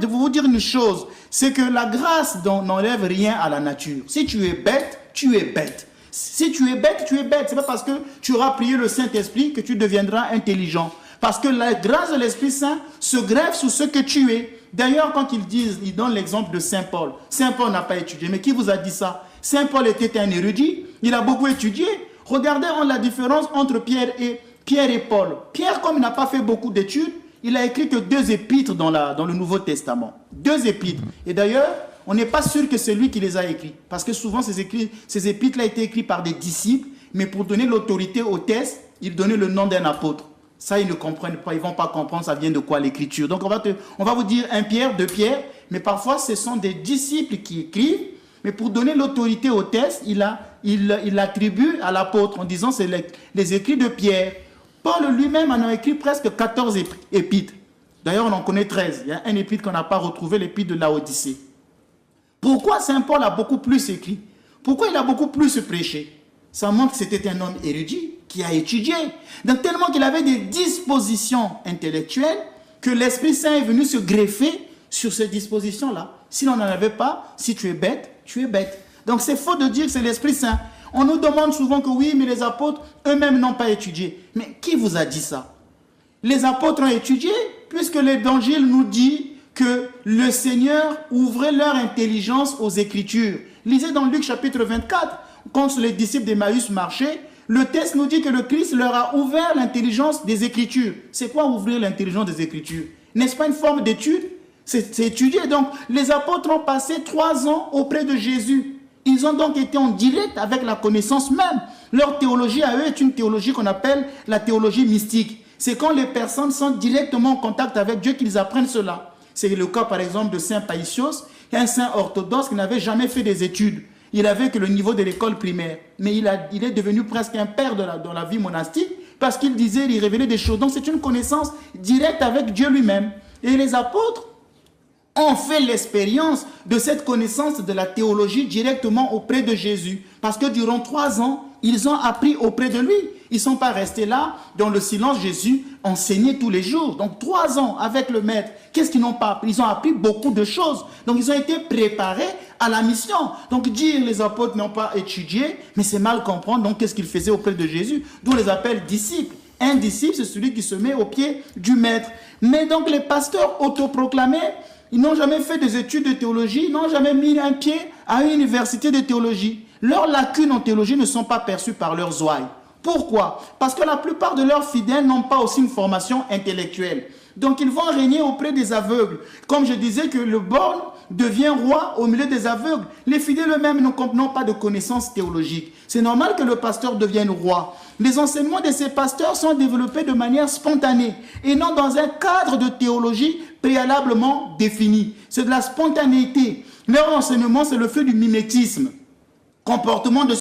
vous dire une chose, c'est que la grâce n'enlève rien à la nature. Si tu es bête, tu es bête. Si tu es bête, tu es bête. Ce n'est pas parce que tu auras prié le Saint-Esprit que tu deviendras intelligent. Parce que la grâce de l'Esprit Saint se greffe sur ce que tu es. D'ailleurs, quand ils donnent l'exemple de Saint Paul. Saint Paul n'a pas étudié. Mais qui vous a dit ça? Saint Paul était un érudit. Il a beaucoup étudié. Regardez la différence entre Pierre et Paul. Pierre, comme il n'a pas fait beaucoup d'études, il a écrit que 2 épîtres dans le Nouveau Testament. 2 épîtres. Et d'ailleurs, on n'est pas sûr que c'est lui qui les a écrits. Parce que souvent, ces épîtres-là étaient écrits par des disciples. Mais pour donner l'autorité aux thèses, il donnait le nom d'un apôtre. Ça, ils ne comprennent pas. Ils ne vont pas comprendre ça vient de quoi l'écriture. Donc, on va vous dire 1 Pierre, 2 Pierre. Mais parfois, ce sont des disciples qui écrivent. Mais pour donner l'autorité aux thèses, il attribue à l'apôtre en disant c'est les écrits de Pierre. Paul lui-même en a écrit presque 14 épîtres. D'ailleurs, on en connaît 13. Il y a un épître qu'on n'a pas retrouvé, l'épître de Laodicée. Pourquoi Saint Paul a beaucoup plus écrit? Pourquoi il a beaucoup plus prêché? Ça montre que c'était un homme érudit qui a étudié. Donc tellement qu'il avait des dispositions intellectuelles que l'Esprit Saint est venu se greffer sur ces dispositions-là. Si on n'en avait pas, si tu es bête, tu es bête. Donc c'est faux de dire que c'est l'Esprit Saint. On nous demande souvent que oui, mais les apôtres eux-mêmes n'ont pas étudié. Mais qui vous a dit ça? Les apôtres ont étudié puisque l'Évangile nous dit que le Seigneur ouvrait leur intelligence aux Écritures. Lisez dans Luc chapitre 24, quand les disciples d'Emmaüs marchaient, le texte nous dit que le Christ leur a ouvert l'intelligence des Écritures. C'est quoi ouvrir l'intelligence des Écritures? N'est-ce pas une forme d'étude? C'est étudier. Donc, les apôtres ont passé 3 ans auprès de Jésus. Ils ont donc été en direct avec la connaissance même. Leur théologie à eux est une théologie qu'on appelle la théologie mystique. C'est quand les personnes sont directement en contact avec Dieu qu'ils apprennent cela. C'est le cas par exemple de Saint Païsios, un saint orthodoxe qui n'avait jamais fait des études. Il avait que le niveau de l'école primaire. Mais il est devenu presque un père dans la vie monastique parce qu'il disait, il révélait des choses. Donc c'est une connaissance directe avec Dieu lui-même. Et les apôtres ont fait l'expérience de cette connaissance de la théologie directement auprès de Jésus. Parce que durant 3 ans, ils ont appris auprès de lui. Ils ne sont pas restés là, dans le silence. Jésus enseignait tous les jours. Donc 3 ans avec le maître. Qu'est-ce qu'ils n'ont pas appris? Ils ont appris beaucoup de choses. Donc ils ont été préparés à la mission. Donc dire les apôtres n'ont pas étudié, mais c'est mal comprendre. Donc qu'est-ce qu'ils faisaient auprès de Jésus? D'où on les appelle disciples. Un disciple, c'est celui qui se met au pied du maître. Mais donc les pasteurs autoproclamés, ils n'ont jamais fait des études de théologie, ils n'ont jamais mis un pied à une université de théologie. Leurs lacunes en théologie ne sont pas perçues par leurs ouailles. Pourquoi? Parce que la plupart de leurs fidèles n'ont pas aussi une formation intellectuelle. Donc ils vont régner auprès des aveugles. Comme je disais que le borgne devient roi au milieu des aveugles. Les fidèles eux-mêmes n'ont pas de connaissances théologiques. C'est normal que le pasteur devienne roi. Les enseignements de ces pasteurs sont développés de manière spontanée et non dans un cadre de théologie préalablement défini. C'est de la spontanéité. Leur enseignement, c'est le fait du mimétisme. Comportement de